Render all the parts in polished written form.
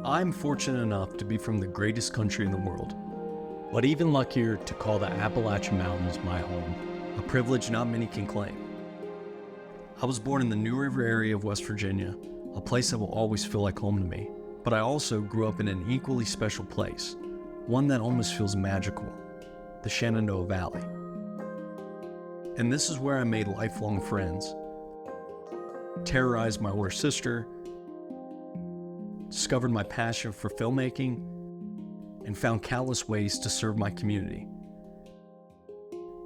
I'm fortunate enough to be from the greatest country in the world, but even luckier to call the Appalachian Mountains my home, a privilege not many can claim. I was born in the New River area of West Virginia, a place that will always feel like home to me, but I also grew up in an equally special place, one that almost feels magical, the Shenandoah Valley. And this is where I made lifelong friends, terrorized my older sister, discovered my passion for filmmaking, and found countless ways to serve my community.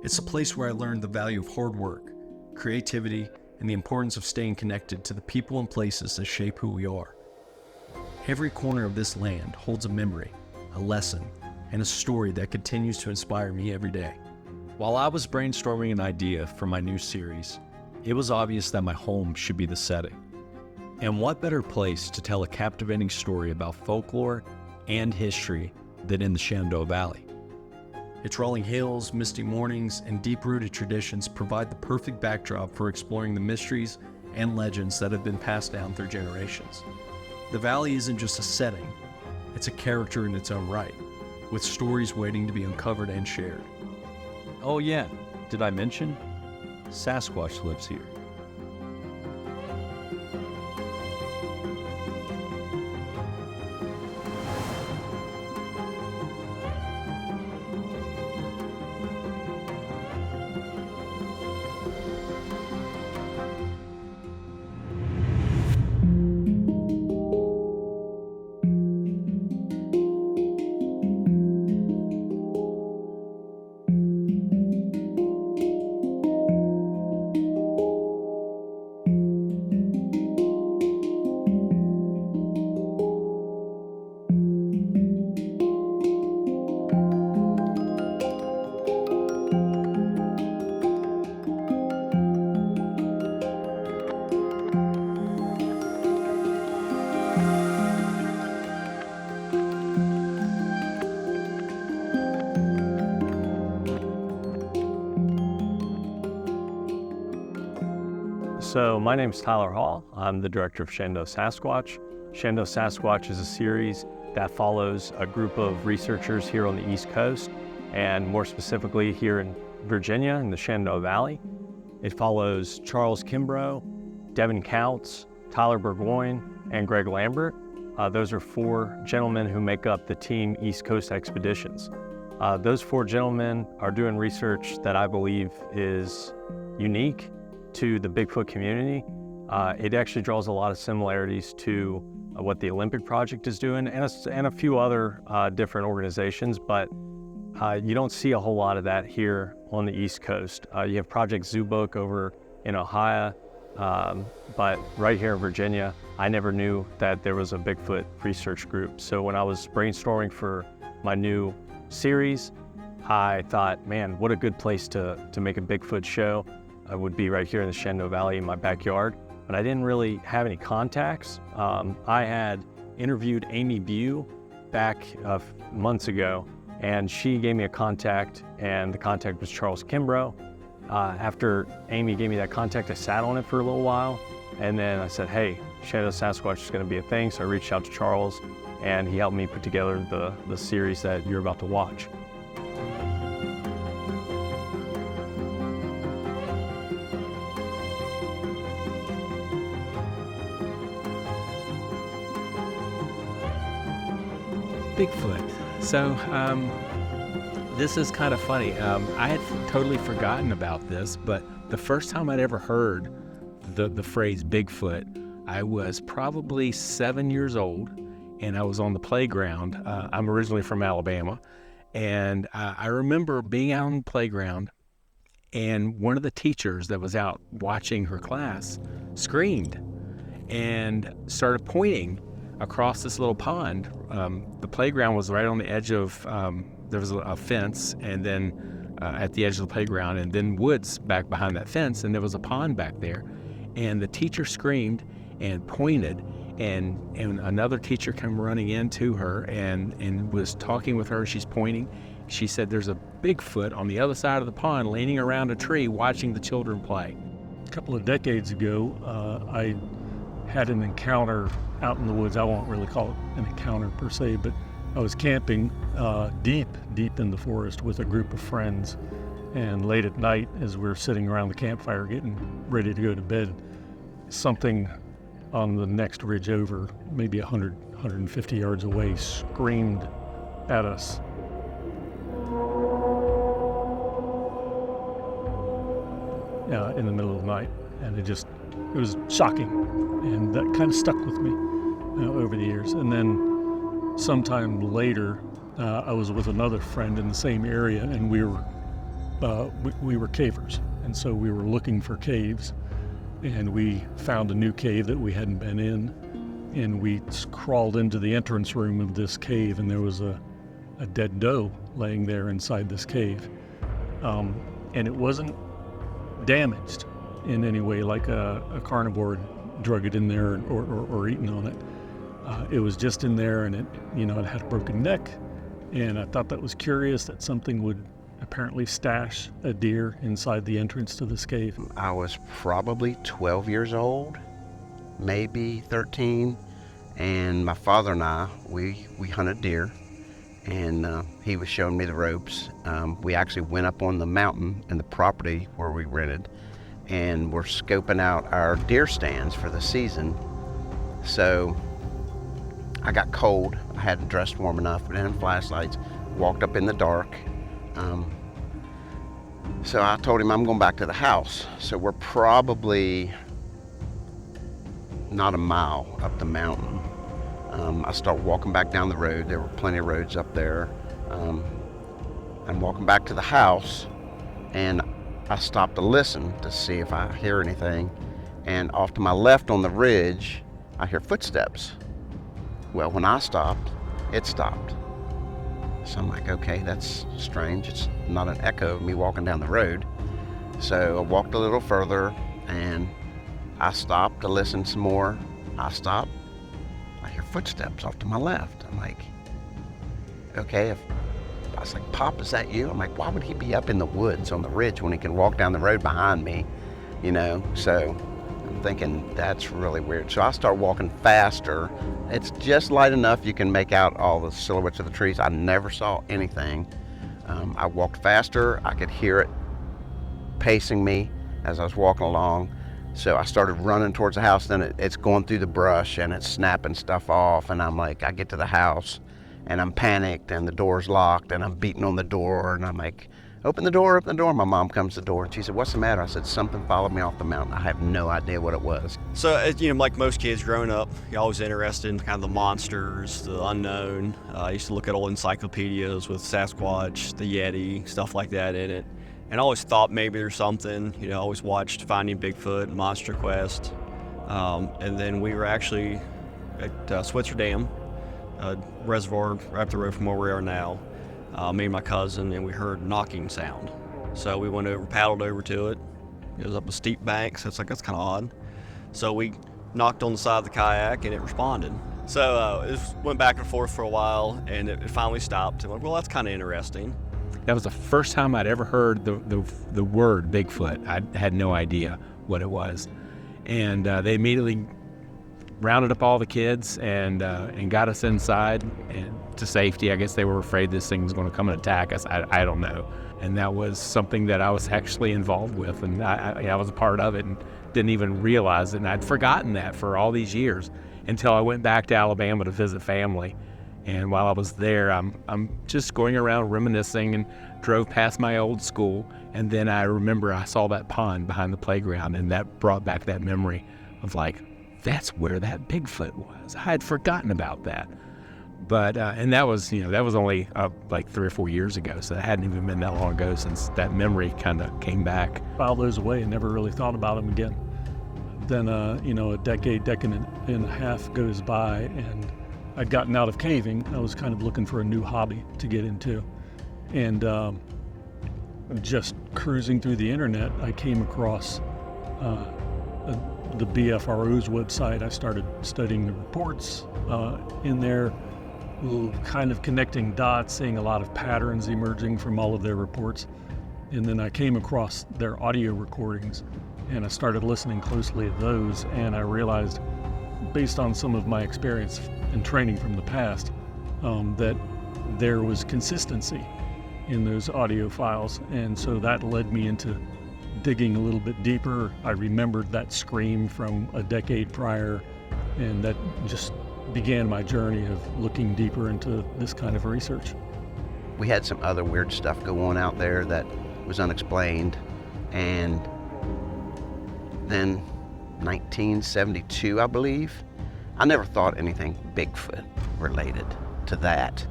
It's a place where I learned the value of hard work, creativity, and the importance of staying connected to the people and places that shape who we are. Every corner of this land holds a memory, a lesson, and a story that continues to inspire me every day. While I was brainstorming an idea for my new series, it was obvious that my home should be the setting. And what better place to tell a captivating story about folklore and history than in the Shenandoah Valley? Its rolling hills, misty mornings, and deep-rooted traditions provide the perfect backdrop for exploring the mysteries and legends that have been passed down through generations. The valley isn't just a setting, it's a character in its own right, with stories waiting to be uncovered and shared. Oh yeah, did I mention? Sasquatch lives here. So my name is Tyler Hall. I'm the director of Shenandoah Sasquatch. Shenandoah Sasquatch is a series that follows a group of researchers here on the East Coast, and more specifically here in Virginia in the Shenandoah Valley. It follows Charles Kimbrough, Devon Counts, Tyler Burgoyne, and Greg Lambert. Those are four gentlemen who make up the Team East Coast Expeditions. Those four gentlemen are doing research that I believe is unique to the Bigfoot community. It actually draws a lot of similarities to what the Olympic Project is doing and a few other different organizations, but you don't see a whole lot of that here on the East Coast. You have Project Zoo Book over in Ohio, but right here in Virginia, I never knew that there was a Bigfoot research group. So when I was brainstorming for my new series, I thought, man, what a good place to make a Bigfoot show. I would be right here in the Shenandoah Valley in my backyard, but I didn't really have any contacts. I had interviewed Amy Bew back months ago, and she gave me a contact, and the contact was Charles Kimbrough. After Amy gave me that contact, I sat on it for a little while, and then I said, hey, Shenandoah Sasquatch is gonna be a thing, so I reached out to Charles, and he helped me put together the series that you're about to watch. Bigfoot. So this is kind of funny. I had totally forgotten about this, but the first time I'd ever heard the phrase Bigfoot, I was probably 7 years old, and I was on the playground. I'm originally from Alabama, and I remember being out on the playground, and one of the teachers that was out watching her class screamed and started pointing across this little pond. The playground was right on the edge of, there was a fence, and then at the edge of the playground, and then woods back behind that fence, and there was a pond back there. And the teacher screamed and pointed, and another teacher came running into her and was talking with her. She's pointing. She said, there's a Bigfoot on the other side of the pond leaning around a tree watching the children play. A couple of decades ago, I had an encounter out in the woods. I won't really call it an encounter per se, but I was camping deep in the forest with a group of friends. And late at night, as we were sitting around the campfire getting ready to go to bed, something on the next ridge over, maybe 100, 150 yards away, screamed at us. In the middle of the night. And it was shocking. And that kind of stuck with me over the years. And then sometime later, I was with another friend in the same area, and we were cavers. And so we were looking for caves. And we found a new cave that we hadn't been in, and we crawled into the entrance room of this cave, and there was a dead doe laying there inside this cave. And it wasn't damaged in any way, like a carnivore drug it in there or eaten on it. It was just in there, and it had a broken neck, and I thought that was curious that something would apparently stash a deer inside the entrance to this cave. I was probably 12 years old, maybe 13, and my father and I, we hunted deer, and he was showing me the ropes. We actually went up on the mountain in the property where we rented, and we're scoping out our deer stands for the season. So I got cold. I hadn't dressed warm enough, but had flashlights, walked up in the dark. So I told him I'm going back to the house. So we're probably not a mile up the mountain. I start walking back down the road. There were plenty of roads up there. I'm walking back to the house, and I stopped to listen to see if I hear anything. And off to my left on the ridge, I hear footsteps. Well, when I stopped, it stopped. So I'm like, okay, that's strange. It's not an echo of me walking down the road. So I walked a little further, and I stopped to listen some more. I stopped. I hear footsteps off to my left. I'm like, okay. I was like, Pop, is that you? I'm like, why would he be up in the woods on the ridge when he can walk down the road behind me? So I'm thinking that's really weird. So I start walking faster. It's just light enough you can make out all the silhouettes of the trees. I never saw anything. I walked faster. I could hear it pacing me as I was walking along. So I started running towards the house. Then it's going through the brush, and it's snapping stuff off. And I'm like, I get to the house, and I'm panicked, and the door's locked, and I'm beating on the door. And I'm like, open the door, open the door. My mom comes to the door, and she said, what's the matter? I said, something followed me off the mountain. I have no idea what it was. So, like most kids growing up, you're always interested in kind of the monsters, the unknown. I used to look at old encyclopedias with Sasquatch, the Yeti, stuff like that in it. And I always thought maybe there's something, I always watched Finding Bigfoot, Monster Quest. And then we were actually at Switzer Dam, a reservoir right up the road from where we are now. Me and my cousin, and we heard knocking sound. So we went over, paddled over to it. It was up a steep bank, so it's like, that's kind of odd. So we knocked on the side of the kayak, and it responded. So it went back and forth for a while, and it finally stopped. And I'm like, well, that's kind of interesting. That was the first time I'd ever heard the word Bigfoot. I had no idea what it was. And they immediately rounded up all the kids and got us inside and to safety. I guess they were afraid this thing was going to come and attack us. I don't know. And that was something that I was actually involved with, and I was a part of it and didn't even realize it. And I'd forgotten that for all these years until I went back to Alabama to visit family. And while I was there, I'm just going around reminiscing and drove past my old school. And then I remember I saw that pond behind the playground, and that brought back that memory of like, that's where that Bigfoot was. I had forgotten about that. But, and that was only like 3 or 4 years ago. So it hadn't even been that long ago since that memory kind of came back. Filed those away and never really thought about them again. Then, a decade and a half goes by, and I'd gotten out of caving. I was kind of looking for a new hobby to get into. And just cruising through the internet, I came across the BFRO's website. I started studying the reports in there, kind of connecting dots, seeing a lot of patterns emerging from all of their reports. And then I came across their audio recordings, and I started listening closely to those, and I realized based on some of my experience and training from the past, that there was consistency in those audio files. And so that led me into digging a little bit deeper. I remembered that scream from a decade prior, and that just began my journey of looking deeper into this kind of research. We had some other weird stuff go on out there that was unexplained. And then 1972, I believe, I never thought anything Bigfoot related to that.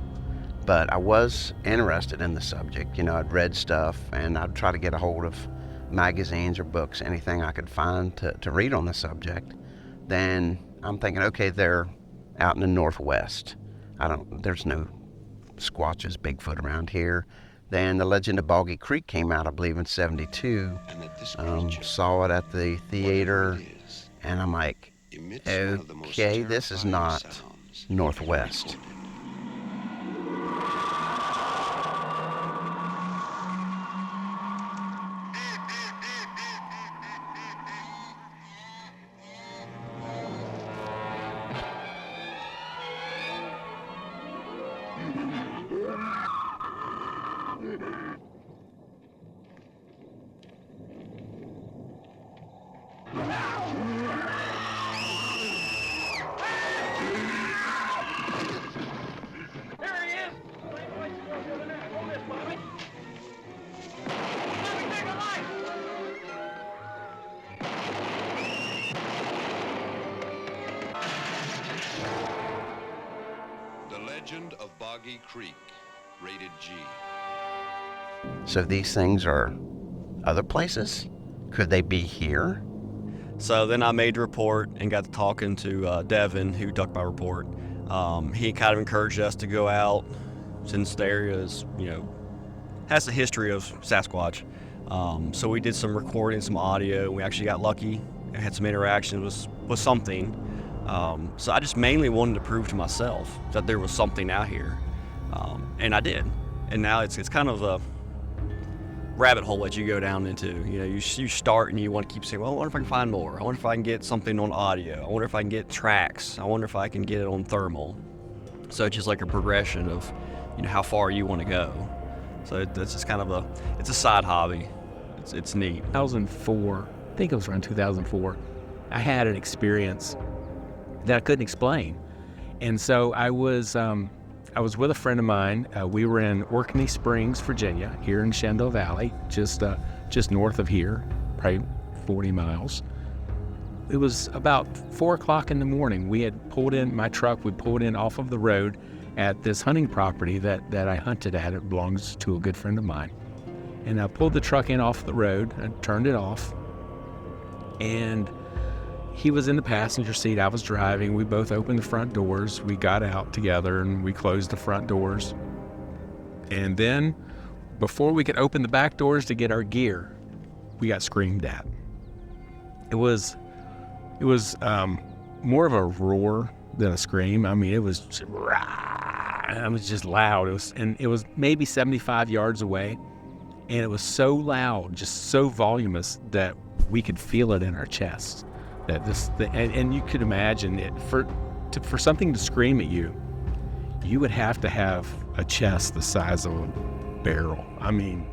But I was interested in the subject. I'd read stuff, and I'd try to get a hold of magazines or books, anything I could find to read on the subject. Then I'm thinking, okay, they're out in the Northwest. There's no Squatches, Bigfoot around here. Then the Legend of Boggy Creek came out, I believe, in 72. Saw it at the theater, and I'm like, okay, this is not Northwest. Legend of Boggy Creek, rated G. So these things are other places? Could they be here? So then I made the report and got to talking to Devon, who took my report. He kind of encouraged us to go out, since the area is, has a history of Sasquatch. So we did some recording, some audio. We actually got lucky. I had some interactions with something. So I just mainly wanted to prove to myself that there was something out here, and I did. And now it's kind of a rabbit hole that you go down into. You start and you want to keep saying, well, I wonder if I can find more. I wonder if I can get something on audio. I wonder if I can get tracks. I wonder if I can get it on thermal. So it's just like a progression of, how far you want to go. So that's just kind of it's a side hobby. It's neat. 2004, I think it was around 2004, I had an experience that I couldn't explain. And so I was with a friend of mine. We were in Orkney Springs, Virginia, here in Shenandoah Valley, just north of here, probably 40 miles. It was about 4 o'clock in the morning. We had pulled in my truck. We pulled in off of the road at this hunting property that I hunted at. It belongs to a good friend of mine. And I pulled the truck in off the road and turned it off. And he was in the passenger seat. I was driving. We both opened the front doors. We got out together and we closed the front doors. And then, before we could open the back doors to get our gear, we got screamed at. It was more of a roar than a scream. I mean, it was just, it was just loud. It was maybe 75 yards away, and it was so loud, just so voluminous that we could feel it in our chests. And you could imagine it for something to scream at you, you would have to have a chest the size of a barrel. I mean,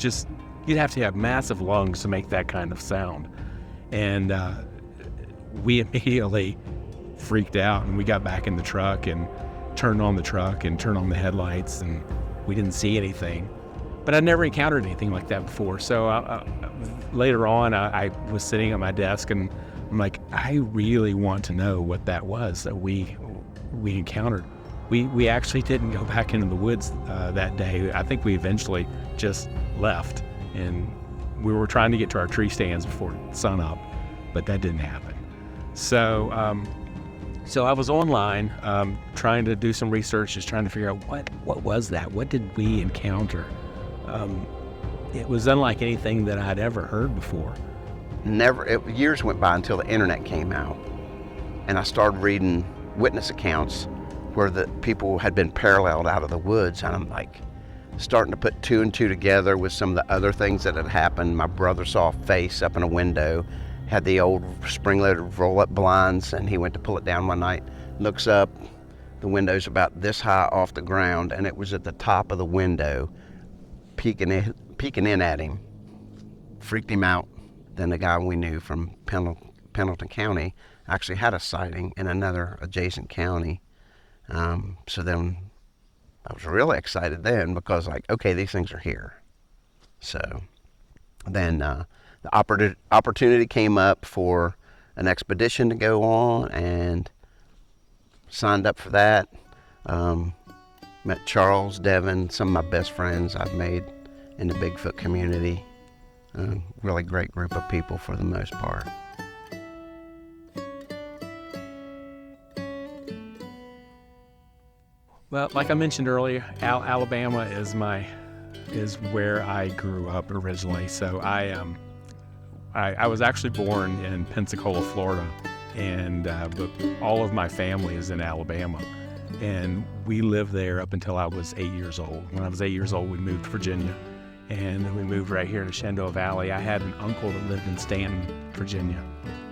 you'd have to have massive lungs to make that kind of sound. And we immediately freaked out, and we got back in the truck and turned on the truck and turned on the headlights, and we didn't see anything. But I'd never encountered anything like that before. So later on, I was sitting at my desk, and I'm like, I really want to know what that was that we encountered. We actually didn't go back into the woods that day. I think we eventually just left, and we were trying to get to our tree stands before sunup, but that didn't happen. So I was online trying to do some research, just trying to figure out what was that? What did we encounter? It was unlike anything that I'd ever heard before. Years went by until the internet came out, and I started reading witness accounts where the people had been paralleled out of the woods, and I'm like starting to put two and two together with some of the other things that had happened. My brother saw a face up in a window, had the old spring-loaded roll-up blinds, and he went to pull it down one night, looks up, the window's about this high off the ground, and it was at the top of the window, peeking in at him. Freaked him out. Then the guy we knew from Pendleton County actually had a sighting in another adjacent county. So then I was really excited then, because like, okay, these things are here. So then the opportunity came up for an expedition to go on, and signed up for that. Met Charles, Devon, some of my best friends I've made in the Bigfoot community. Really great group of people for the most part. Well, like I mentioned earlier, Alabama is where I grew up originally. So I was actually born in Pensacola, Florida, and but all of my family is in Alabama, and we lived there up until I was 8 years old. When I was 8 years old, we moved to Virginia, and then we moved right here to Shenandoah Valley. I had an uncle that lived in Stanton, Virginia,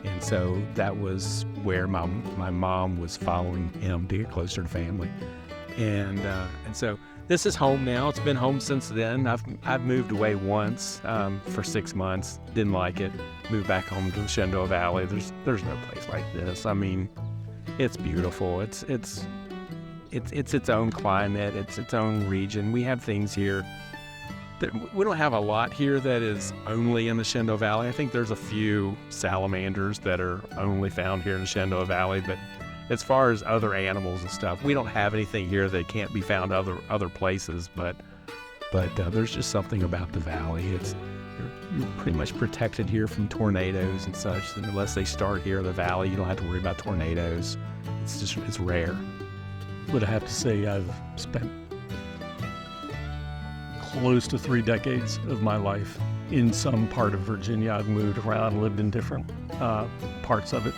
and so that was where my mom was following him to get closer to family, and so this is home now. It's been home since then. I've moved away once for 6 months. Didn't like it. Moved back home to the Shenandoah Valley. There's no place like this. I mean, it's beautiful. It's its own climate. It's its own region. We have things here that we don't have a lot here that is only in the Shenandoah Valley. I think there's a few salamanders that are only found here in the Shenandoah Valley, but as far as other animals and stuff, we don't have anything here that can't be found other places. But there's just something about the valley. You're pretty much protected here from tornadoes and such. And unless they start here in the valley, you don't have to worry about tornadoes. It's rare. Would I have to say I've spent close to 3 decades of my life in some part of Virginia. I've moved around, lived in different parts of it.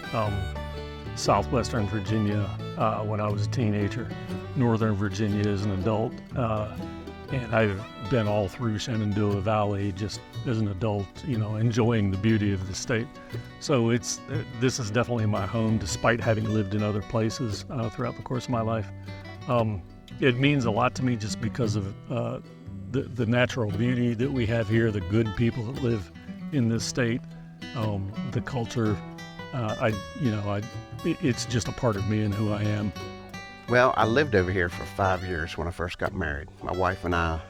Southwestern Virginia when I was a teenager, Northern Virginia as an adult, and I've been all through Shenandoah Valley just as an adult, enjoying the beauty of the state. So this is definitely my home, despite having lived in other places throughout the course of my life. It means a lot to me just because of the natural beauty that we have here, the good people that live in this state, the culture. It's just a part of me and who I am. Well, I lived over here for 5 years when I first got married. My wife and I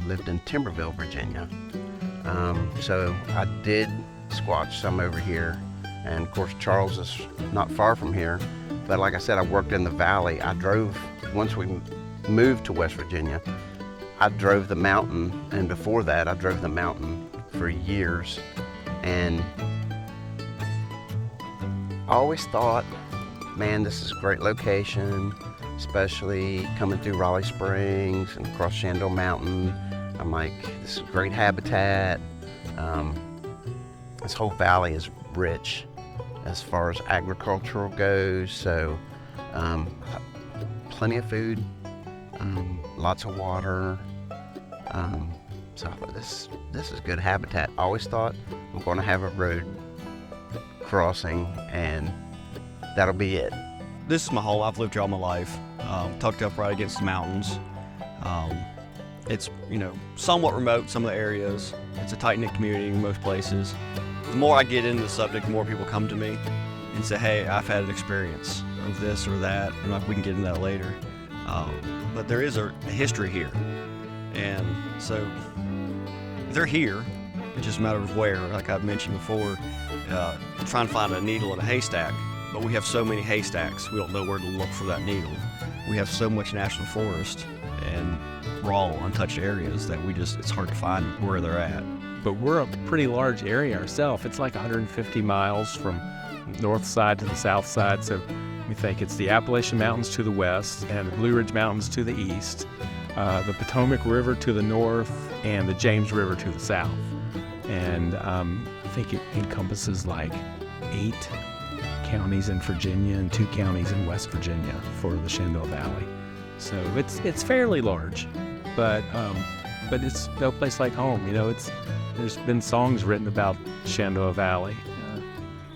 lived in Timberville, Virginia. So I did squatch some over here. And of course, Charles is not far from here. But like I said, I worked in the valley. Once we moved to West Virginia, I drove the mountain. And before that, I drove the mountain for years. And I always thought, man, this is a great location, especially coming through Raleigh Springs and across Shenandoah Mountain. I'm like, this is great habitat. This whole valley is rich as far as agricultural goes, so plenty of food, lots of water. So I thought, this is good habitat. I always thought I'm going to have a road crossing and that'll be it. This is my home. I've lived here all my life, tucked up right against the mountains. It's somewhat remote, some of the areas. It's a tight-knit community in most places. The more I get into the subject, the more people come to me and say, hey, I've had an experience of this or that, and we can get into that later. But there is a history here. And so they're here. It's just a matter of where, like I've mentioned before, trying to find a needle in a haystack. But we have so many haystacks, we don't know where to look for that needle. We have so much national forest and raw, untouched areas that it's hard to find where they're at. But we're a pretty large area ourselves. It's like 150 miles from north side to the south side. So we think it's the Appalachian Mountains to the west and the Blue Ridge Mountains to the east, the Potomac River to the north, and the James River to the south. And I think it encompasses like 8 counties in Virginia and 2 counties in West Virginia for the Shenandoah Valley. So it's fairly large, but it's no place like home. There's been songs written about Shenandoah Valley.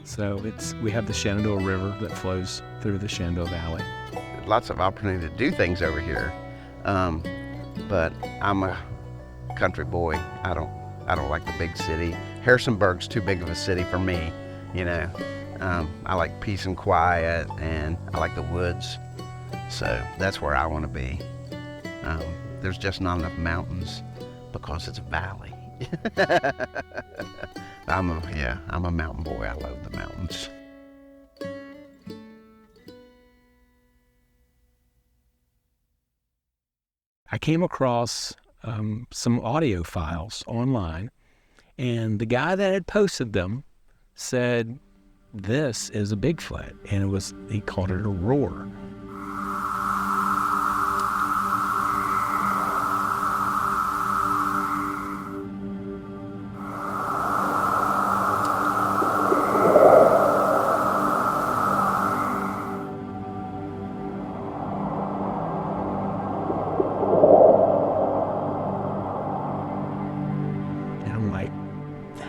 So we have the Shenandoah River that flows through the Shenandoah Valley. Lots of opportunity to do things over here, but I'm a country boy. I don't like the big city. Harrisonburg's too big of a city for me, you know. I like peace and quiet, and I like the woods, so that's where I want to be. There's just not enough mountains because it's a valley. I'm a mountain boy. I love the mountains. I came across some audio files online, and the guy that had posted them said, "This is a Bigfoot," and he called it a roar.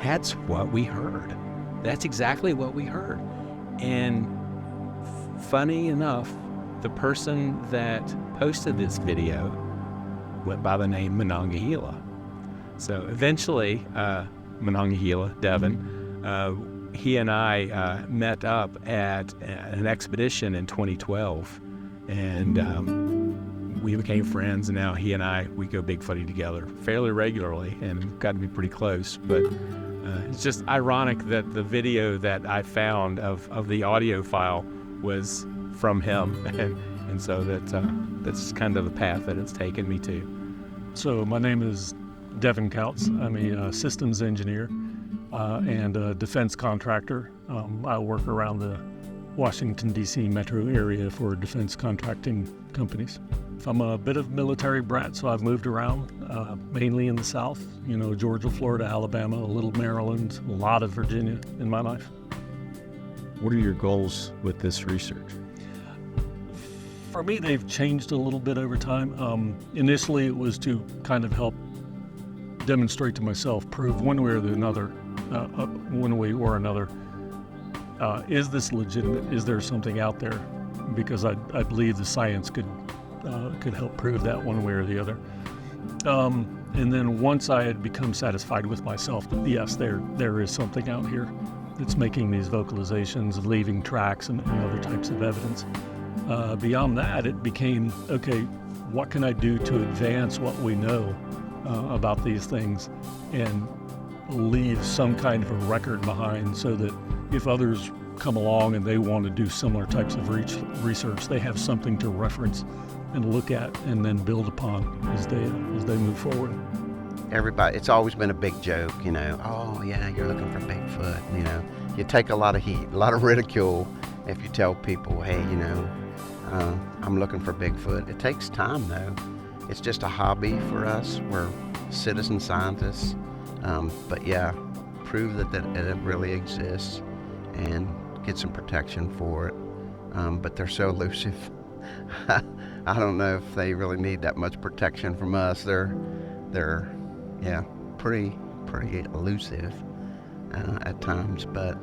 That's what we heard. That's exactly what we heard. And funny enough, the person that posted this video went by the name Monongahela. So eventually, Monongahela, Devon, he and I met up at an expedition in 2012, and we became friends, and now he and we go Bigfooting together fairly regularly, and we've got to be pretty close. But it's just ironic that the video that I found of the audio file was from him, and so that's kind of the path that it's taken me to. So my name is Devon Kels. I'm a systems engineer and a defense contractor. I work around the Washington, D.C. metro area for defense contracting companies. I'm a bit of military brat, so I've moved around, mainly in the South, Georgia, Florida, Alabama, a little Maryland, a lot of Virginia in my life. What are your goals with this research? For me, they've changed a little bit over time. Initially, it was to kind of help demonstrate to myself, prove one way or another, is this legitimate? Is there something out there? Because I believe the science could help prove that one way or the other. And then once I had become satisfied with myself that yes, there is something out here that's making these vocalizations, leaving tracks and other types of evidence. Beyond that, it became, okay, what can I do to advance what we know about these things and leave some kind of a record behind so that if others come along and they want to do similar types of research, they have something to reference and look at and then build upon as they move forward. Everybody, it's always been a big joke, oh yeah, you're looking for Bigfoot, you take a lot of heat, a lot of ridicule if you tell people, hey, I'm looking for Bigfoot. It takes time though. It's just a hobby for us. We're citizen scientists, but yeah, prove that it really exists and get some protection for it. But they're so elusive. I don't know if they really need that much protection from us. They're pretty elusive at times, but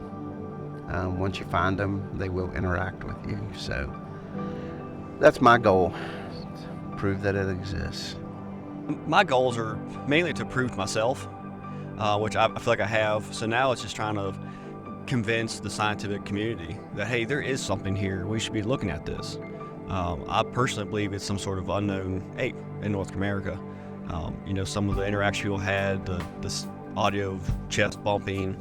once you find them, they will interact with you. So that's my goal, prove that it exists. My goals are mainly to prove to myself, which I feel like I have. So now it's just trying to convince the scientific community that, hey, there is something here. We should be looking at this. I personally believe it's some sort of unknown ape in North America. Some of the interaction people had, the audio of chest bumping,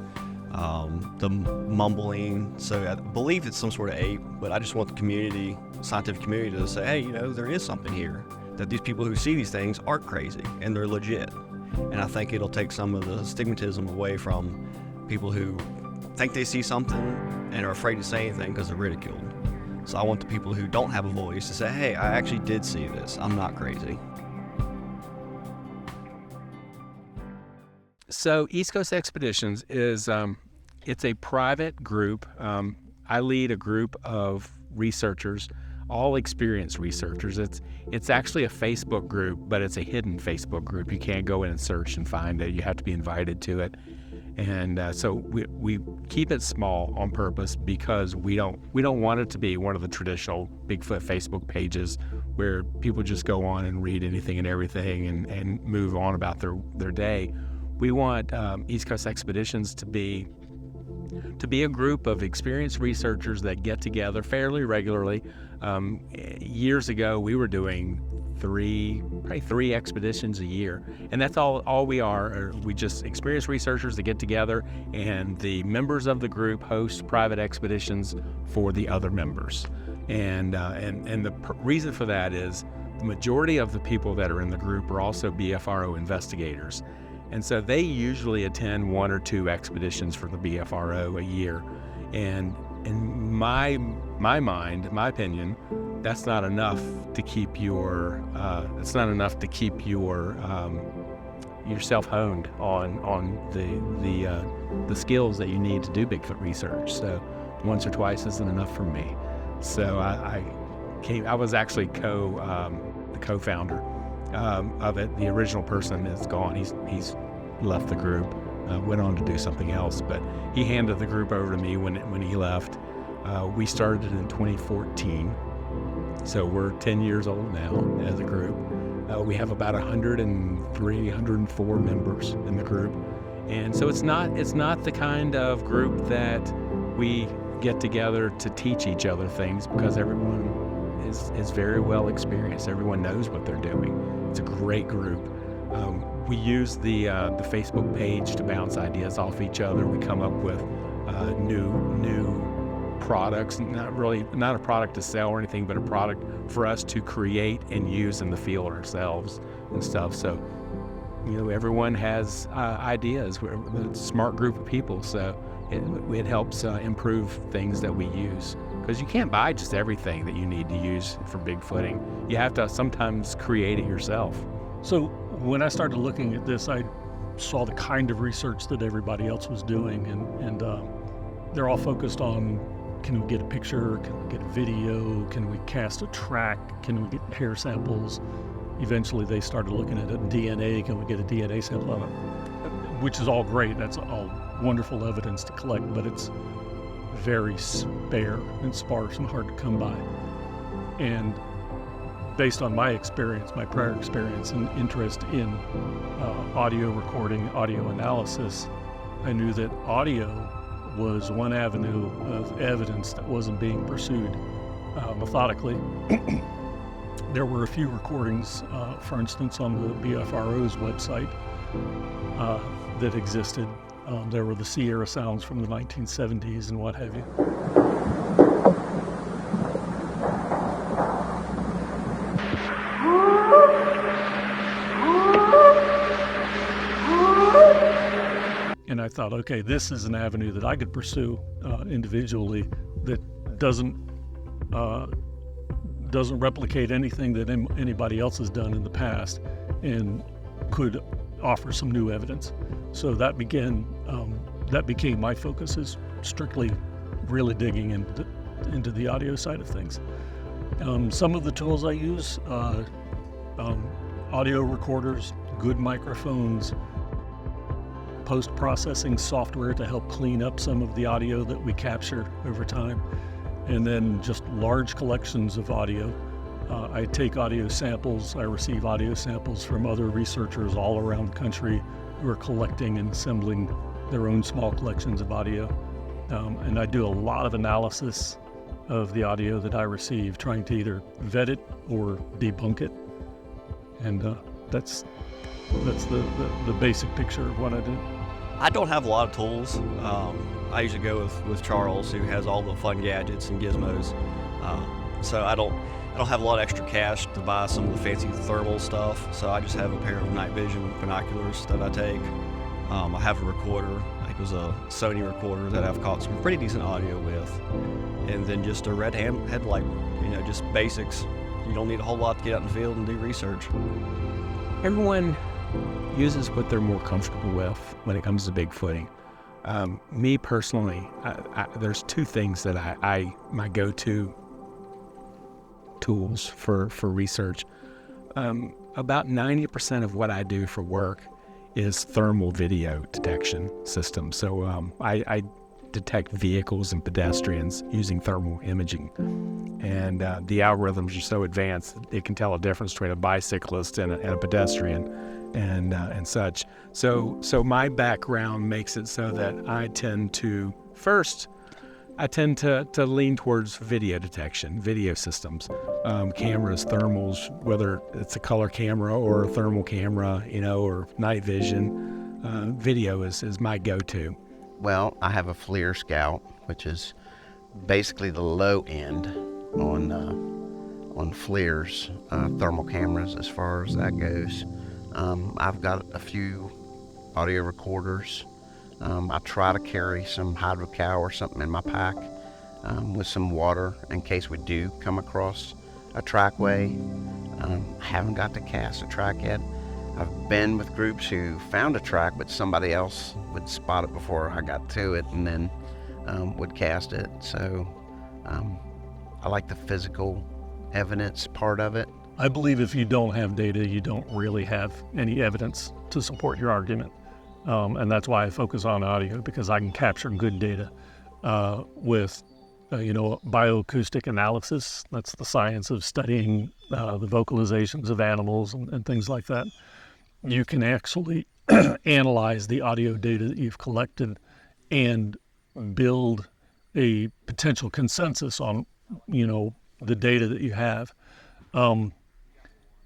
the mumbling. So I believe it's some sort of ape, but I just want the scientific community to say, hey, there is something here, that these people who see these things aren't crazy and they're legit. And I think it'll take some of the stigmatism away from people who think they see something and are afraid to say anything because they're ridiculed. So I want the people who don't have a voice to say, hey, I actually did see this. I'm not crazy. So East Coast Expeditions is it's a private group. I lead a group of researchers, all experienced researchers. It's actually a Facebook group, but it's a hidden Facebook group. You can't go in and search and find it. You have to be invited to it. And so we keep it small on purpose because we don't want it to be one of the traditional Bigfoot Facebook pages where people just go on and read anything and everything and move on about their day. We want East Coast Expeditions to be a group of experienced researchers that get together fairly regularly. Years ago, we were doing probably three expeditions a year, and that's all we are. We just experienced researchers that get together, and the members of the group host private expeditions for the other members. And the reason for that is the majority of the people that are in the group are also BFRO investigators. And so they usually attend 1 or 2 expeditions for the BFRO a year. And in my mind, my opinion, that's not enough to keep yourself honed on the skills that you need to do Bigfoot research. So once or twice isn't enough for me. So I was actually the co-founder of it. The original person is gone. He's left the group, went on to do something else, but he handed the group over to me when he left. We started in 2014, so we're 10 years old now as a group. We have about 103, 104 members in the group, and so it's not the kind of group that we get together to teach each other things, because everyone is very well experienced. Everyone knows what they're doing. It's a great group. We use the Facebook page to bounce ideas off each other. We come up with new products, not a product to sell or anything, but a product for us to create and use in the field ourselves and stuff. So, everyone has ideas. We're a smart group of people, so it helps improve things that we use. Because you can't buy just everything that you need to use for Bigfooting. You have to sometimes create it yourself. So when I started looking at this, I saw the kind of research that everybody else was doing, and they're all focused on, can we get a picture, can we get a video, can we cast a track, can we get hair samples? Eventually they started looking at DNA, can we get a DNA sample of it? Which is all great, that's all wonderful evidence to collect, but it's very spare and sparse and hard to come by. And based on my experience, my prior experience and interest in audio recording, audio analysis, I knew that audio was one avenue of evidence that wasn't being pursued methodically. There were a few recordings, for instance, on the BFRO's website that existed. There were the Sierra sounds from the 1970s and what have you. And I thought, okay, this is an avenue that I could pursue individually that doesn't replicate anything that anybody else has done in the past, and could offer some new evidence. So that became my focus, is strictly really digging into the audio side of things. Some of the tools I use, audio recorders, good microphones, post-processing software to help clean up some of the audio that we capture over time, and then just large collections of audio. I take audio samples. I receive audio samples from other researchers all around the country who are collecting and assembling their own small collections of audio. And I do a lot of analysis of the audio that I receive, trying to either vet it or debunk it. And that's the basic picture of what I do. I don't have a lot of tools. I usually go with Charles, who has all the fun gadgets and gizmos. So I don't have a lot of extra cash to buy some of the fancy thermal stuff. So I just have a pair of night vision binoculars that I take. I have a recorder. I think it was a Sony recorder that I've caught some pretty decent audio with. And then just a red headlight, just basics. You don't need a whole lot to get out in the field and do research. Everyone uses what they're more comfortable with when it comes to Bigfooting. Me personally, there's two things that my go-to tools for research. About 90% of what I do for work is thermal video detection system. So I detect vehicles and pedestrians using thermal imaging. And the algorithms are so advanced, it can tell a difference between a bicyclist and a pedestrian and such. So my background makes it so that I tend to lean towards video detection, video systems, cameras, thermals, whether it's a color camera or a thermal camera, or night vision. Video is my go-to. Well, I have a FLIR Scout, which is basically the low end on FLIR's thermal cameras as far as that goes. I've got a few audio recorders. I try to carry some hydrocal or something in my pack with some water in case we do come across a trackway. Haven't got to cast a track yet. I've been with groups who found a track, but somebody else would spot it before I got to it and then would cast it. So I like the physical evidence part of it. I believe if you don't have data, you don't really have any evidence to support your argument. And that's why I focus on audio, because I can capture good data with bioacoustic analysis. That's the science of studying the vocalizations of animals and things like that. You can actually analyze the audio data that you've collected and build a potential consensus on, the data that you have.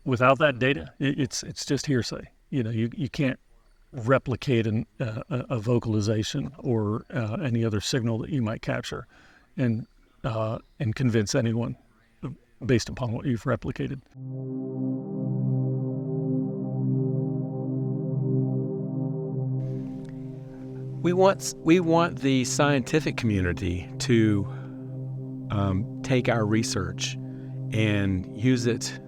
Without that data, it's just hearsay. You can't replicate a vocalization or any other signal that you might capture and convince anyone based upon what you've replicated. We want the scientific community to take our research and use it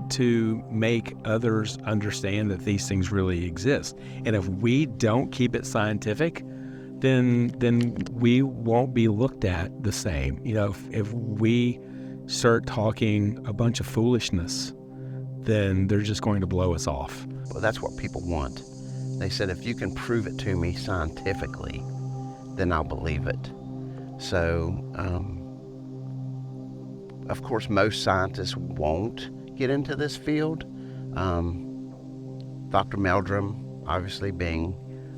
to make others understand that these things really exist. And if we don't keep it scientific, then we won't be looked at the same. If we start talking a bunch of foolishness, then they're just going to blow us off. Well, that's what people want. They said, if you can prove it to me scientifically, then I'll believe it. So, of course, most scientists won't get into this field. Dr. Meldrum, obviously, being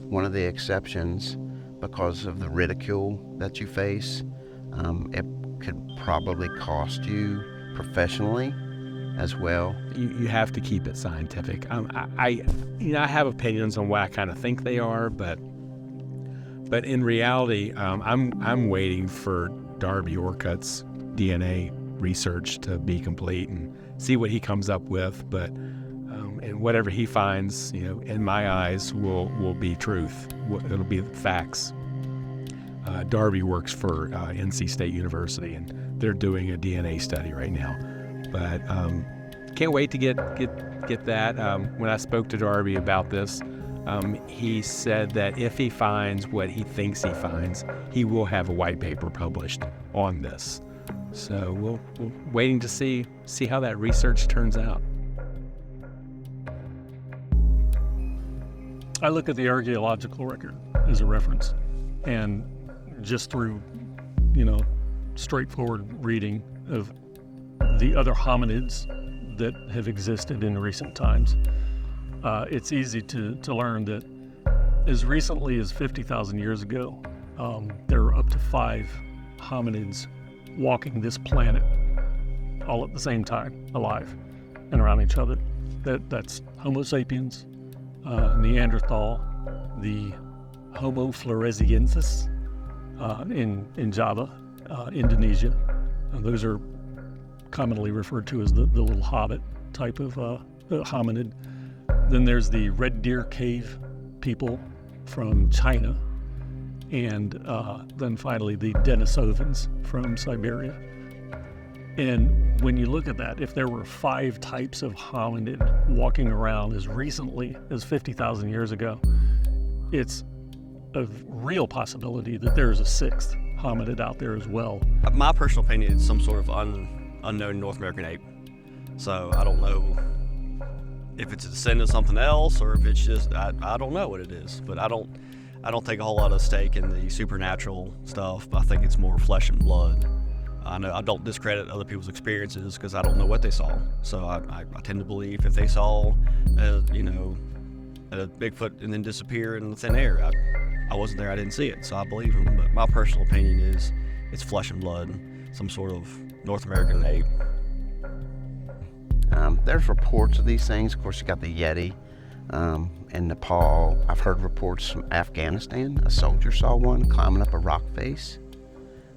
one of the exceptions because of the ridicule that you face. It could probably cost you professionally as well. You have to keep it scientific. I have opinions on what I kind of think they are, but in reality, I'm waiting for Darby Orcutt's DNA research to be complete and see what he comes up with. But and whatever he finds, in my eyes, will be truth. It'll be facts. Darby works for NC State University, and they're doing a DNA study right now. But can't wait to get that. When I spoke to Darby about this, he said that if he finds what he thinks he finds, he will have a white paper published on this. So we're waiting to see how that research turns out. I look at the archaeological record as a reference, and just through, straightforward reading of the other hominids that have existed in recent times, it's easy to learn that as recently as 50,000 years ago, there were up to 5 hominids walking this planet all at the same time, alive and around each other. That's Homo sapiens, Neanderthal, the Homo floresiensis in Java, Indonesia. And those are commonly referred to as the little hobbit type of hominid. Then there's the Red Deer Cave people from China, and then finally the Denisovans from Siberia. And when you look at that, if there were 5 types of hominid walking around as recently as 50,000 years ago, it's a real possibility that there's a 6th hominid out there as well. My personal opinion is some sort of unknown North American ape. So I don't know if it's a descendant of something else or if it's just, I don't know what it is. But I don't take a whole lot of stake in the supernatural stuff. I think it's more flesh and blood. I know I don't discredit other people's experiences because I don't know what they saw. So I tend to believe if they saw, a Bigfoot and then disappear in the thin air, I wasn't there, I didn't see it, so I believe them. But my personal opinion is it's flesh and blood, some sort of North American ape. There's reports of these things. Of course, you got the Yeti in Nepal. I've heard reports from Afghanistan. A soldier saw one climbing up a rock face.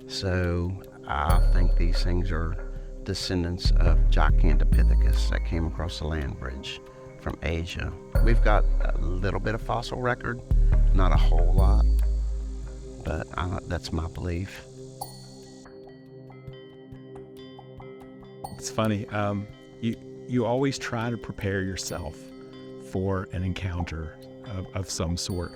So I think these things are descendants of Gigantopithecus that came across the land bridge from Asia. We've got a little bit of fossil record, not a whole lot, but that's my belief. It's funny. You always try to prepare yourself for an encounter of some sort.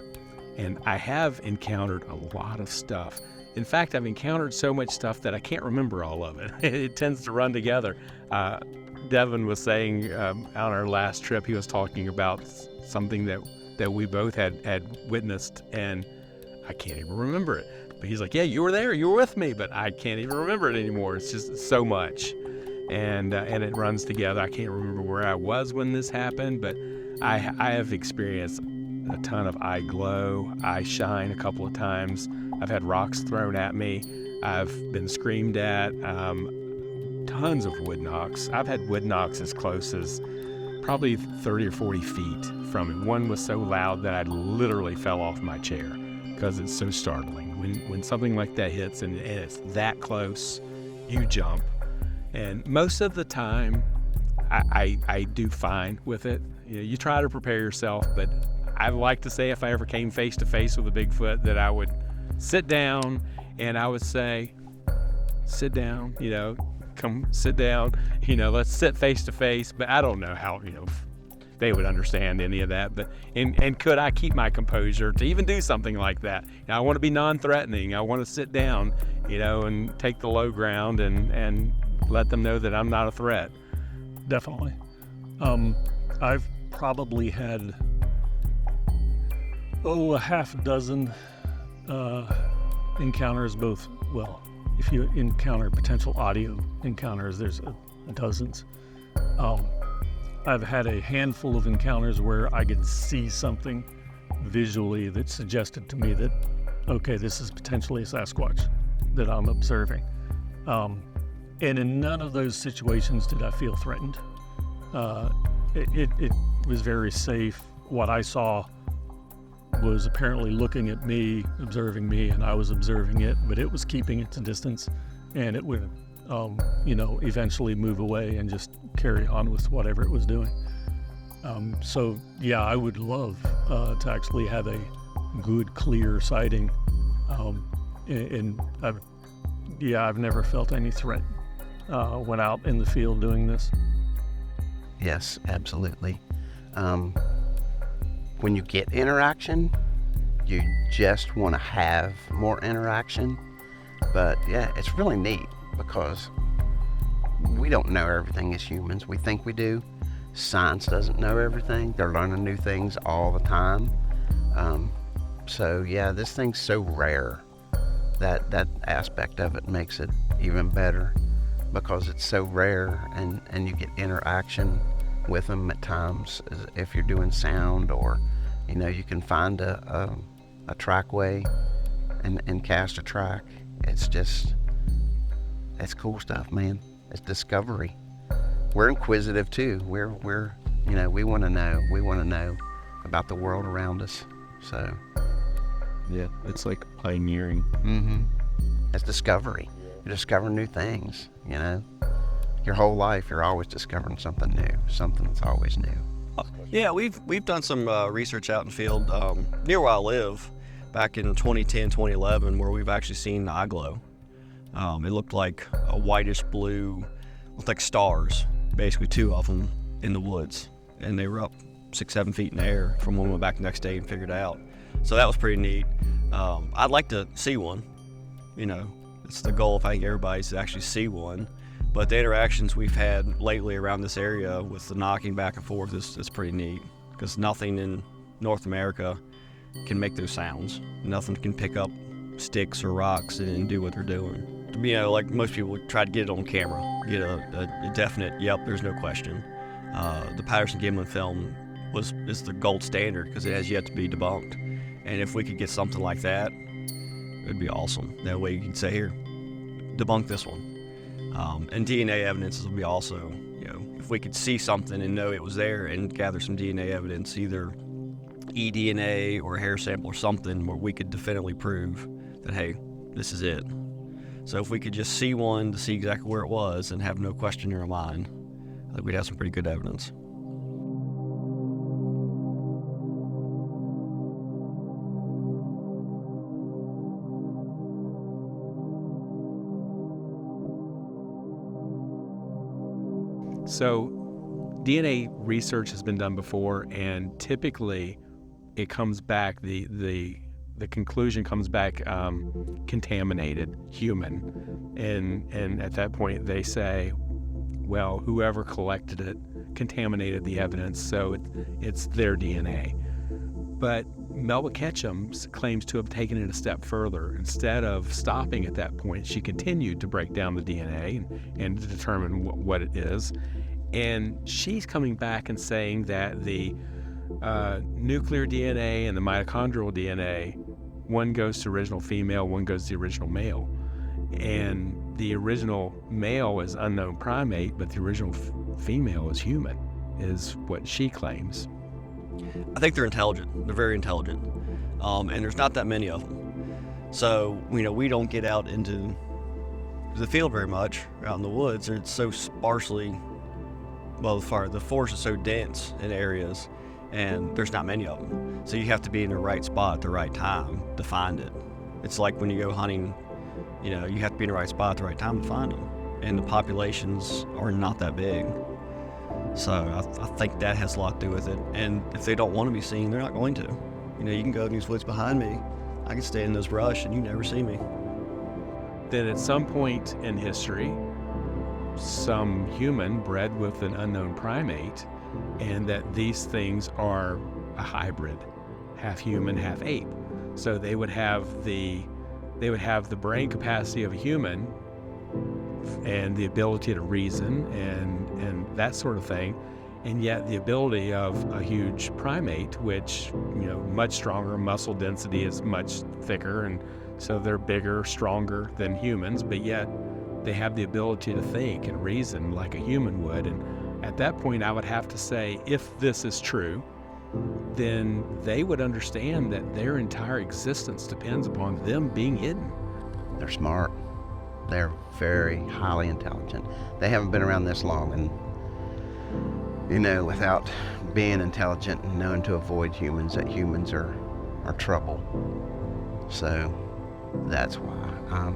And I have encountered a lot of stuff. In fact, I've encountered so much stuff that I can't remember all of it. It tends to run together. Devon was saying on our last trip, he was talking about something that we both had witnessed, and I can't even remember it. But he's like, yeah, you were there, you were with me, but I can't even remember it anymore. It's just so much. And it runs together. I can't remember where I was when this happened, but I have experienced a ton of eye glow, eye shine a couple of times. I've had rocks thrown at me. I've been screamed at. Tons of wood knocks. I've had wood knocks as close as probably 30 or 40 feet from me. One was so loud that I literally fell off my chair because it's so startling. When something like that hits and it's that close, you jump. And most of the time, I do fine with it. You try to prepare yourself, but I like to say if I ever came face to face with a Bigfoot that I would sit down and I would say, sit down, come sit down, let's sit face to face. But I don't know how, they would understand any of that. But and could I keep my composure to even do something like that? I want to be non-threatening. I want to sit down, and take the low ground and let them know that I'm not a threat. Definitely. I've probably had a half dozen encounters, both, if you encounter potential audio encounters, there's dozens. I've had a handful of encounters where I could see something visually that suggested to me that, okay, this is potentially a Sasquatch that I'm observing. And in none of those situations did I feel threatened. It was very safe. What I saw was apparently looking at me, observing me, and I was observing it, but it was keeping its distance, and it would, eventually move away and just carry on with whatever it was doing. So yeah, I would love to actually have a good, clear sighting, and I've never felt any threat when out in the field doing this. Yes, absolutely. When you get interaction, you just want to have more interaction. But yeah, it's really neat because we don't know everything as humans. We think we do. Science doesn't know everything. They're learning new things all the time. So yeah, this thing's so rare that aspect of it makes it even better because it's so rare and you get interaction with them at times if you're doing sound, or you can find a trackway and cast a track. It's cool stuff, man. It's discovery. We're inquisitive too. We're we want to know about the world around us. So yeah, it's like pioneering. It's discovery. You're discovering new things. Your whole life, you're always discovering something new. Something that's always new. Yeah, we've done some research out in the field near where I live back in 2010, 2011, where we've actually seen eye glow. It looked like a whitish blue, looked like stars, basically two of them in the woods. And they were up 6-7 feet in the air from when we went back the next day and figured it out. So that was pretty neat. I'd like to see one. It's the goal, if I think everybody's to actually see one. But the interactions we've had lately around this area with the knocking back and forth is pretty neat, because nothing in North America can make those sounds. Nothing can pick up sticks or rocks and do what they're doing. You know, like most people would try to get it on camera, get a definite, yep, there's no question. The Patterson-Gimlin film is the gold standard because it has yet to be debunked. And if we could get something like that, it'd be awesome. That way you can say, here, debunk this one. And DNA evidence will be also, you know, if we could see something and know it was there and gather some DNA evidence, either eDNA or a hair sample or something where we could definitively prove that, hey, this is it. So if we could just see one to see exactly where it was and have no question in our mind, I think we'd have some pretty good evidence. So DNA research has been done before, and typically it comes back, the conclusion comes back contaminated, human. And at that point they say, well, whoever collected it contaminated the evidence, so it's their DNA. But Melba Ketchum claims to have taken it a step further. Instead of stopping at that point, she continued to break down the DNA and to determine what it is. And she's coming back and saying that the nuclear DNA and the mitochondrial DNA, one goes to original female, one goes to the original male. And the original male is unknown primate, but the original female is human, is what she claims. I think they're intelligent. They're very intelligent. And there's not that many of them. So, you know, we don't get out into the field very much, out in the woods. It's so sparsely, well, the forest is so dense in areas, and there's not many of them. So you have to be in the right spot at the right time to find it. It's like when you go hunting, you know, you have to be in the right spot at the right time to find them. And the populations are not that big. So I think that has a lot to do with it. And if they don't want to be seen, they're not going to. You know, you can go in these woods behind me. I can stay in this brush and you never see me. Then at some point in history, some human bred with an unknown primate, and that these things are a hybrid, half human, half ape. So they would have the brain capacity of a human and the ability to reason and that sort of thing, and yet the ability of a huge primate, which, you know, much stronger, muscle density is much thicker, and so they're bigger, stronger than humans, but yet they have the ability to think and reason like a human would. And at that point, I would have to say, if this is true, then they would understand that their entire existence depends upon them being hidden. They're smart. They're very highly intelligent. They haven't been around this long, and, you know, without being intelligent and knowing to avoid humans, that humans are trouble. So that's why.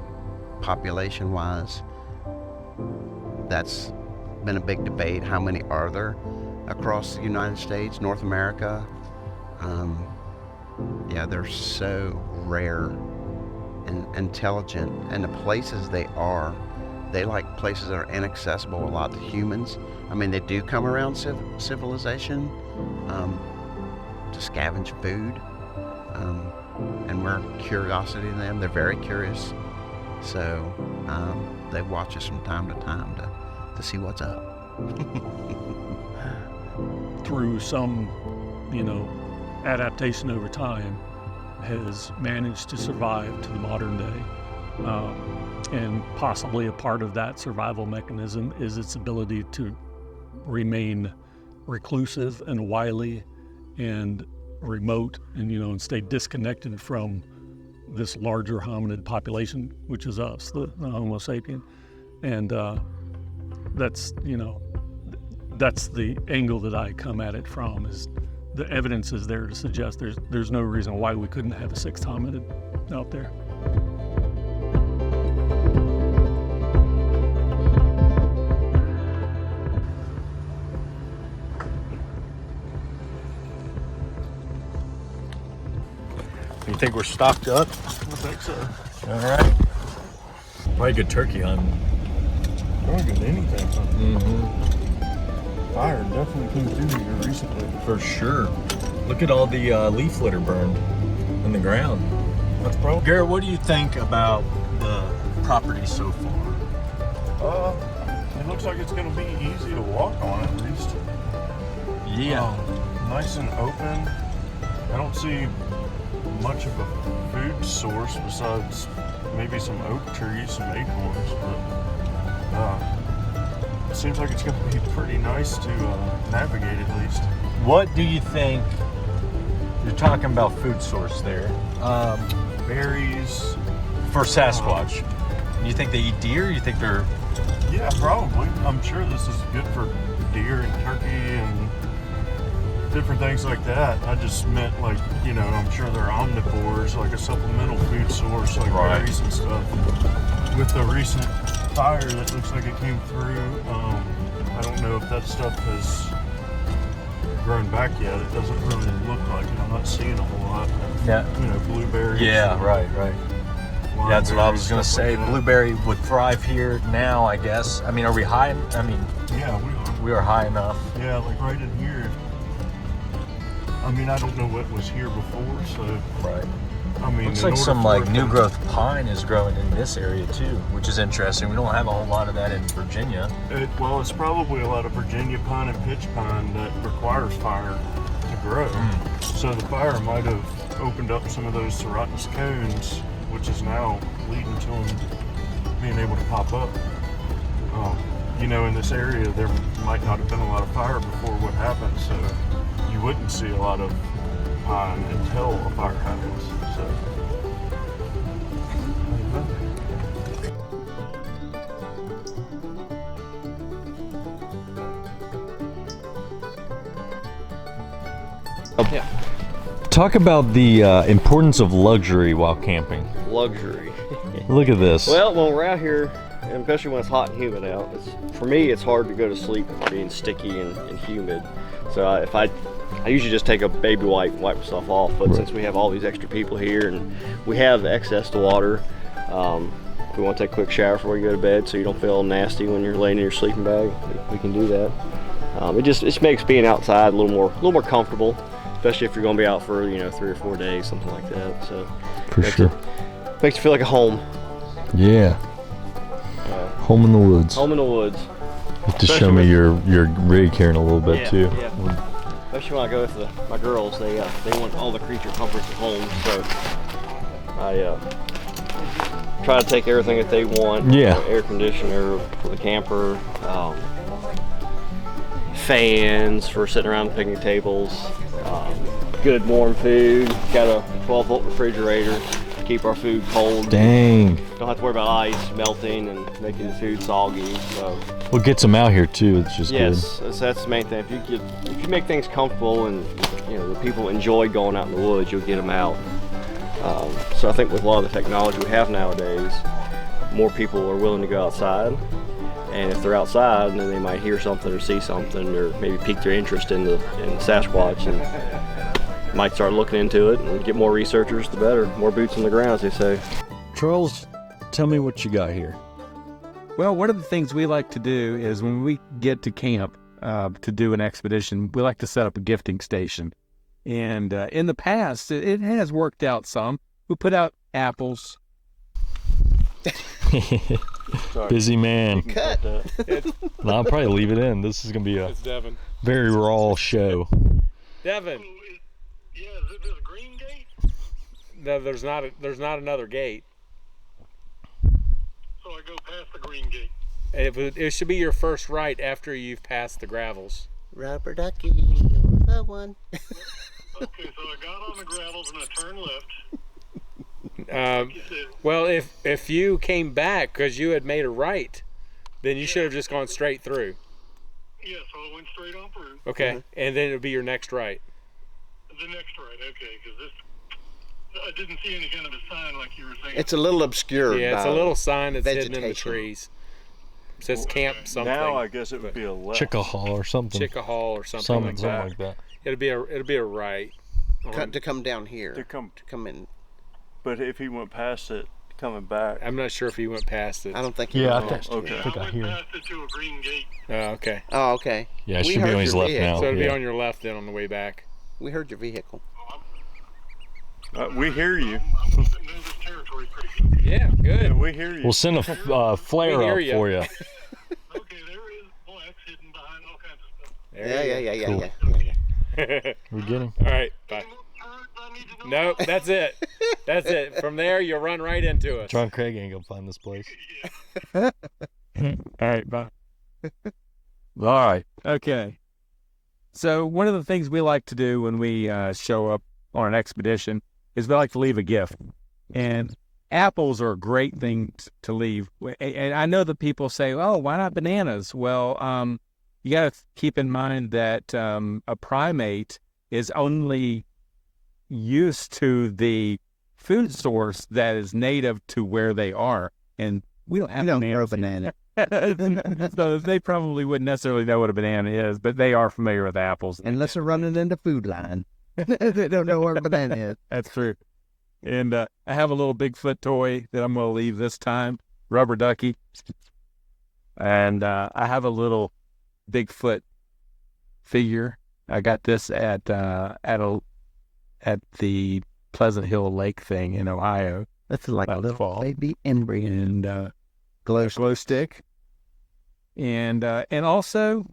Population-wise, that's been a big debate. How many are there across the United States, North America? Yeah, they're so rare and intelligent, and the places they are, they like places that are inaccessible a lot to humans. I mean, they do come around civilization to scavenge food, and we're curiosity to them. They're very curious, so they watch us from time to time to see what's up. Through some, you know, adaptation over time, has managed to survive to the modern day. And possibly a part of that survival mechanism is its ability to remain reclusive and wily and remote, and, you know, and stay disconnected from this larger hominid population, which is us, the Homo sapien. And that's, you know, that's the angle that I come at it from, is the evidence is there to suggest there's no reason why we couldn't have a sixth hominid out there. You think we're stocked up? I think so. All right. Probably good turkey hunting. stronger than anything. Mm-hmm. Fire definitely came through here recently. For sure. Look at all the leaf litter burned in the ground. That's probably. Garrett, what do you think about the property so far? It looks like it's going to be easy to walk on at least. Yeah. Nice and open. I don't see much of a food source besides maybe some oak trees, some acorns, but it seems like it's going to be pretty nice to navigate at least. What do you think? You're talking about food source there. Berries. For Sasquatch. You think they eat deer? You think they're... Yeah, probably. I'm sure this is good for deer and turkey and different things like that. I just meant like, I'm sure they're omnivores, like a supplemental food source, like berries and stuff. With the recent fire that looks like it came through, I don't know if that stuff has grown back yet. It doesn't really look like it. I'm not seeing a whole lot. Yeah. Blueberries. Yeah, right. That's what I was going to say. Like blueberry would thrive here now, I guess. I mean, are we high? Yeah, we are. We are high enough. Yeah, like right in here. I mean, I don't know what was here before, so. Right. I mean, looks like some new growth pine is growing in this area too, which is interesting. We don't have a whole lot of that in Virginia. It's probably a lot of Virginia pine and pitch pine that requires fire to grow. So the fire might have opened up some of those serotinous cones, which is now leading to them being able to pop up. In this area, there might not have been a lot of fire before what happened, so you wouldn't see a lot of pine until a fire happens. So. Yeah. Talk about the importance of luxury while camping. Luxury. Look at this. Well, when we're out here, and especially when it's hot and humid out, for me it's hard to go to sleep being sticky and humid. So I usually just take a baby wipe and wipe stuff off, but since we have all these extra people here and we have access to water, if we want to take a quick shower before you go to bed so you don't feel nasty when you're laying in your sleeping bag, we can do that. It just makes being outside a little more comfortable, especially if you're going to be out for 3 or 4 days, something like that. So makes you feel like a home. Yeah. Home in the woods. Home in the woods. You have to show me your rig here in a little bit too. Yeah. Especially when I go with my girls, they want all the creature comforts at home, so I try to take everything that they want. Yeah. Air conditioner for the camper, fans for sitting around the picnic tables, good warm food. Got a 12-volt refrigerator to keep our food cold. Dang. Don't have to worry about ice melting and making the food soggy. So. What gets them out here too, it's just good. Yes, that's the main thing. If you make things comfortable and the people enjoy going out in the woods, you'll get them out. So I think with a lot of the technology we have nowadays, more people are willing to go outside. And if they're outside, then they might hear something or see something, or maybe pique their interest in the Sasquatch, and might start looking into it and get more researchers, the better. More boots on the ground, as they say. Charles, tell me what you got here. Well, one of the things we like to do is when we get to camp to do an expedition, we like to set up a gifting station. And in the past, it has worked out some. We put out apples. Busy man. Cut. No, I'll probably leave it in. This is going to be a Devon. very raw show. Devon. Yeah, is it a green gate? No, there's not another gate. So I go past the green gate. It should be your first right after you've passed the gravels. Rubber ducky, you're the one. Okay, so I got on the gravels and I turned left. Well, if you came back because you had made a right, then you should have just gone straight through. Yeah, so I went straight on through. Okay, and then it would be your next right. The next right, okay, because I didn't see any kind of a sign like you were saying. It's a little obscure. Yeah, it's a little sign that's hidden in the vegetation. trees. It says camp something. Now I guess it would be a left. Chickahall or something. Chickahall or something like that. that. It'll be a right. To come down here. To come in. But if he went past it, coming back. I'm not sure if he went past it. I don't think he Yeah, went past you. okay. I went past it to a green gate. Oh, okay. Oh, okay. Yeah, it We should be heard on his your left vehicle. now. So it'll be yeah. on your left then on the way back. We heard your vehicle. We hear you. I'm looking into this territory pretty good. Yeah, good. Yeah, we hear you. We'll send a flare We hear up ya. for you. Okay, there is. Boy, that's hidden behind all kinds of stuff. Yeah. We get him. All right, bye. Any more birds I need to know Nope, about? that's it. That's it. From there, you'll run right into us. John Craig ain't gonna find this place. All right, bye. All right. Okay. So one of the things we like to do when we show up on an expedition is we like to leave a gift. And apples are a great thing to leave. And I know that people say, oh, why not bananas? Well, you got to keep in mind that a primate is only used to the food source that is native to where they are. And we don't have banana. so they probably wouldn't necessarily know what a banana is, but they are familiar with apples. Unless they're running into food line. They don't know what a banana is. That's true. And I have a little Bigfoot toy that I'm going to leave this time, rubber ducky. And I have a little Bigfoot figure. I got this at the Pleasant Hill Lake thing in Ohio. That's like a Last little fall. baby embryo. And glow stick. And also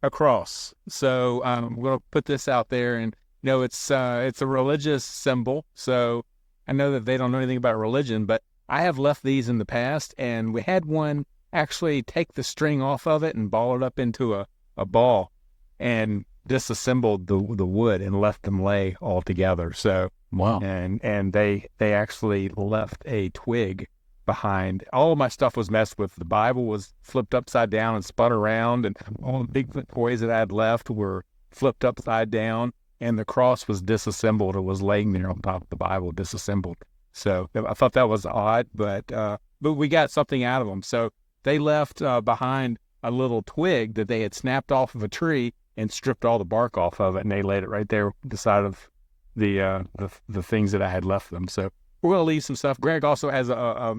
a cross. So I'm going to put this out there, and it's a religious symbol. So I know that they don't know anything about religion, but I have left these in the past, and we had one actually take the string off of it and ball it up into a ball, and disassembled the wood and left them lay all together. So Wow. and they actually left a twig behind. All of my stuff was messed with. The Bible was flipped upside down and spun around, and all the Bigfoot toys that I had left were flipped upside down, and the cross was disassembled. It was laying there on top of the Bible, disassembled. So I thought that was odd, but we got something out of them. So they left behind a little twig that they had snapped off of a tree and stripped all the bark off of it, and they laid it right there beside of the things that I had left them. So we're going to leave some stuff. Greg also has a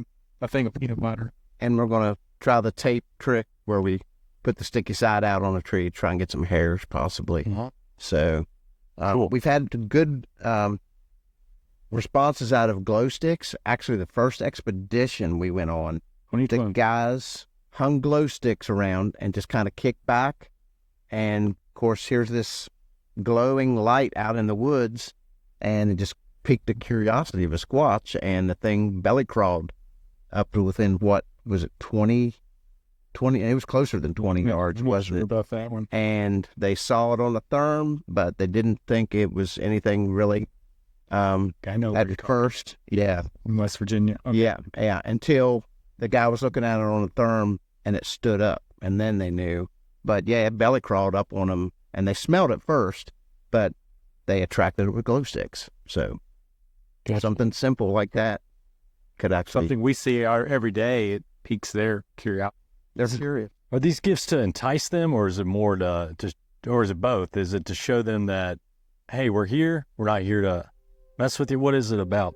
thing of peanut butter. And we're going to try the tape trick where we put the sticky side out on a tree, try and get some hairs possibly. So Cool. we've had good responses out of glow sticks. Actually, the first expedition we went on, the guys hung glow sticks around and just kind of kicked back. And of course, here's this glowing light out in the woods, and it just piqued the curiosity of a Squatch, and the thing belly crawled up to within, what was it, 20, it was closer than 20 yards, wasn't it? About that one. And they saw it on the therm, but they didn't think it was anything really I know at first. Yeah. in West Virginia. Okay. Yeah, until the guy was looking at it on the therm and it stood up, and then they knew. But yeah, it belly crawled up on them, and they smelled it first, but they attracted it with glow sticks. So something simple like that could actually... Something we see every day, it piques their curiosity. They're curious. Are these gifts to entice them, or is it more to or is it both? Is it to show them that, hey, we're here, we're not here to mess with you? What is it about?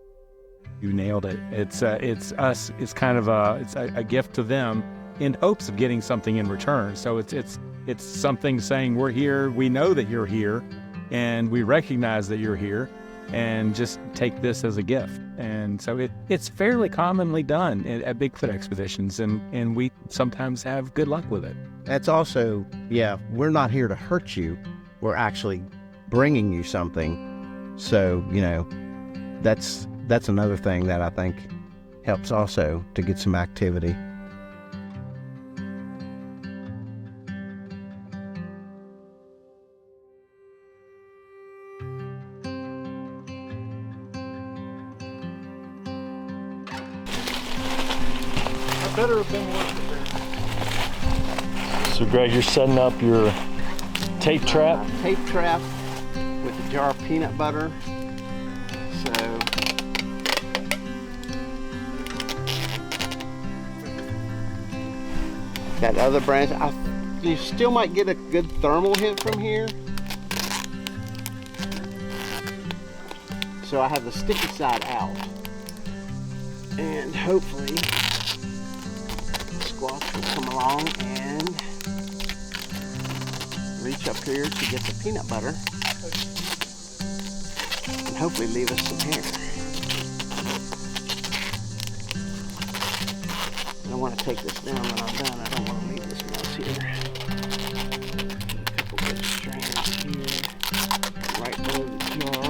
You nailed it. It's us. It's kind of a gift to them in hopes of getting something in return. So it's something saying we're here. We know that you're here, and we recognize that you're here, and just take this as a gift. And so it's fairly commonly done at Bigfoot expeditions, and we sometimes have good luck with it. That's also, we're not here to hurt you. We're actually bringing you something. So, that's another thing that I think helps also to get some activity. Better have been working there. So, Greg, you're setting up your tape trap. Tape trap with a jar of peanut butter. So that other branch, you still might get a good thermal hit from here. So I have the sticky side out. And hopefully Squatch will come along and reach up here to get the peanut butter and hopefully leave us some hair. I want to take this down when I'm done. I don't want to leave this mess here. A couple good strands here, right below the jar.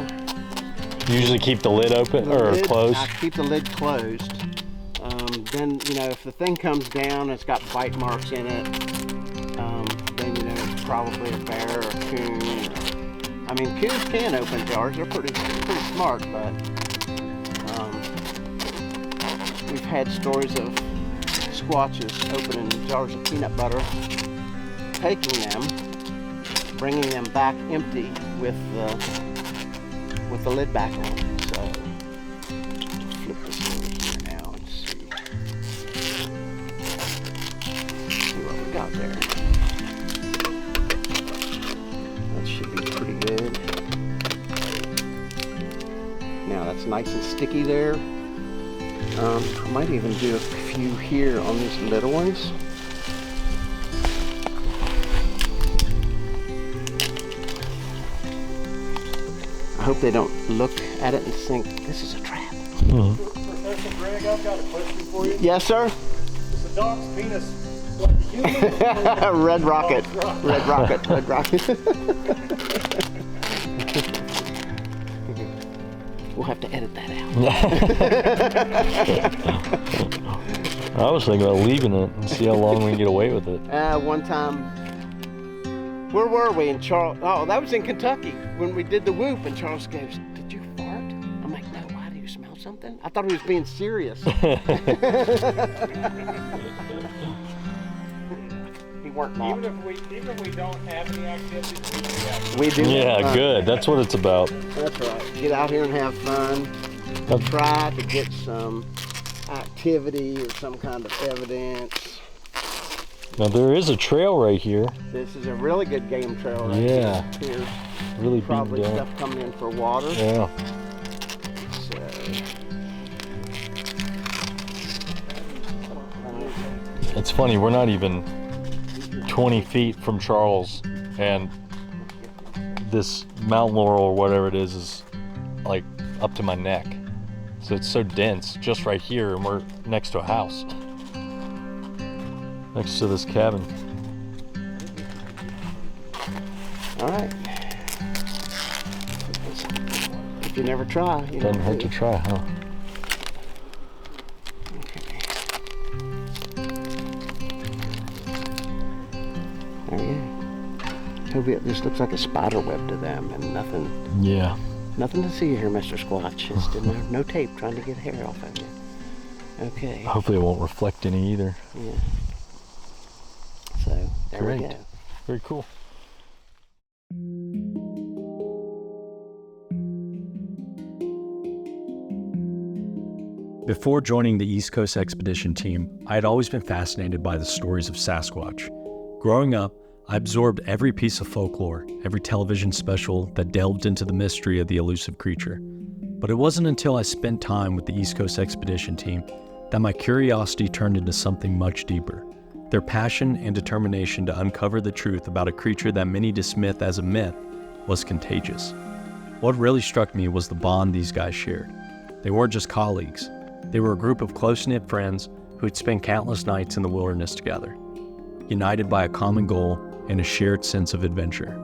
You usually keep the lid open closed? I keep the lid closed. Then, you know, if the thing comes down and it's got bite marks in it, then, you know, it's probably a bear or a coon. I mean, coons can open jars. They're pretty smart, but we've had stories of Squatches opening jars of peanut butter, taking them, bringing them back empty with the lid back on. So, flip this over here now and see what we got there. That should be pretty good. Now that's nice and sticky there. I might even do a few here on these little ones. I hope they don't look at it and think this is a trap. Professor Greg, I've got a question for you. Yes, sir? Is the dog's penis like the human? Red rocket. Red rocket. Red rocket. We'll have to edit that out. I was thinking about leaving it and see how long we can get away with it. One time, where were we? In Charles? Oh, that was in Kentucky when we did the whoop. And Charles goes, "Did you fart?" I'm like, "No. Why? Do you smell something?" I thought he was being serious. He weren't not. Even if we don't have any activities, We do. Yeah, good. That's what it's about. That's right. Get out here and have fun. Try to get some activity or some kind of evidence. Now there is a trail right here. This is a really good game trail right Yeah. here. Really Probably beaten stuff down. coming in for water. Yeah. So, It's funny, we're not even 20 feet from Charles, and this mountain laurel or whatever it is like up to my neck. So it's so dense just right here, and we're next to a house. Next to this cabin. all right. If you never try, you Doesn't never hurt do. to try, huh? There we go. This looks like a spider web to them, and nothing to see here, Mr. Squatch. Just no tape trying to get hair off of you. Okay. Hopefully it won't reflect any either. Yeah. So there we Great. go. Very cool. Before joining the East Coast Expedition team, I had always been fascinated by the stories of Sasquatch. Growing up, I absorbed every piece of folklore, every television special that delved into the mystery of the elusive creature. But it wasn't until I spent time with the East Coast Expedition team that my curiosity turned into something much deeper. Their passion and determination to uncover the truth about a creature that many dismiss as a myth was contagious. What really struck me was the bond these guys shared. They weren't just colleagues. They were a group of close-knit friends who had spent countless nights in the wilderness together, united by a common goal and a shared sense of adventure.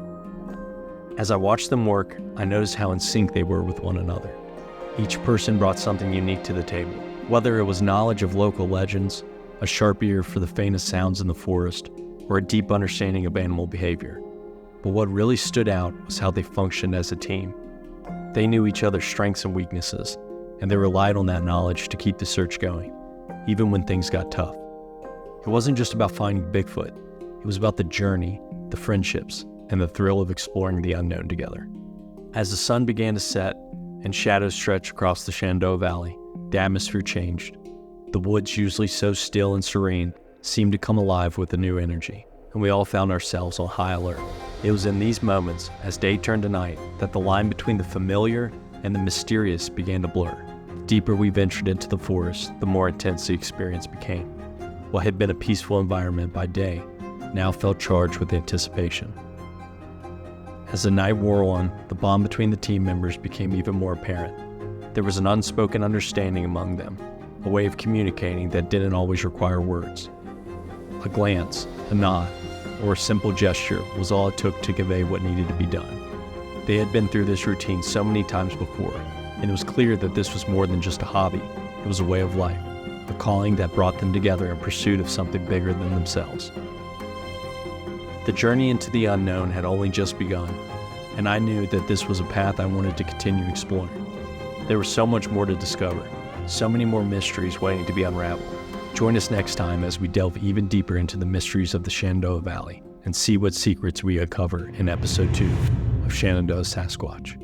As I watched them work, I noticed how in sync they were with one another. Each person brought something unique to the table, whether it was knowledge of local legends, a sharp ear for the faintest sounds in the forest, or a deep understanding of animal behavior. But what really stood out was how they functioned as a team. They knew each other's strengths and weaknesses, and they relied on that knowledge to keep the search going, even when things got tough. It wasn't just about finding Bigfoot. It was about the journey, the friendships, and the thrill of exploring the unknown together. As the sun began to set and shadows stretched across the Shenandoah Valley, the atmosphere changed. The woods, usually so still and serene, seemed to come alive with a new energy, and we all found ourselves on high alert. It was in these moments, as day turned to night, that the line between the familiar and the mysterious began to blur. The deeper we ventured into the forest, the more intense the experience became. What had been a peaceful environment by day now felt charged with anticipation. As the night wore on, the bond between the team members became even more apparent. There was an unspoken understanding among them, a way of communicating that didn't always require words. A glance, a nod, or a simple gesture was all it took to convey what needed to be done. They had been through this routine so many times before, and it was clear that this was more than just a hobby. It was a way of life, a calling that brought them together in pursuit of something bigger than themselves. The journey into the unknown had only just begun, and I knew that this was a path I wanted to continue exploring. There was so much more to discover, so many more mysteries waiting to be unraveled. Join us next time as we delve even deeper into the mysteries of the Shenandoah Valley and see what secrets we uncover in episode 2 of Shenandoah Sasquatch.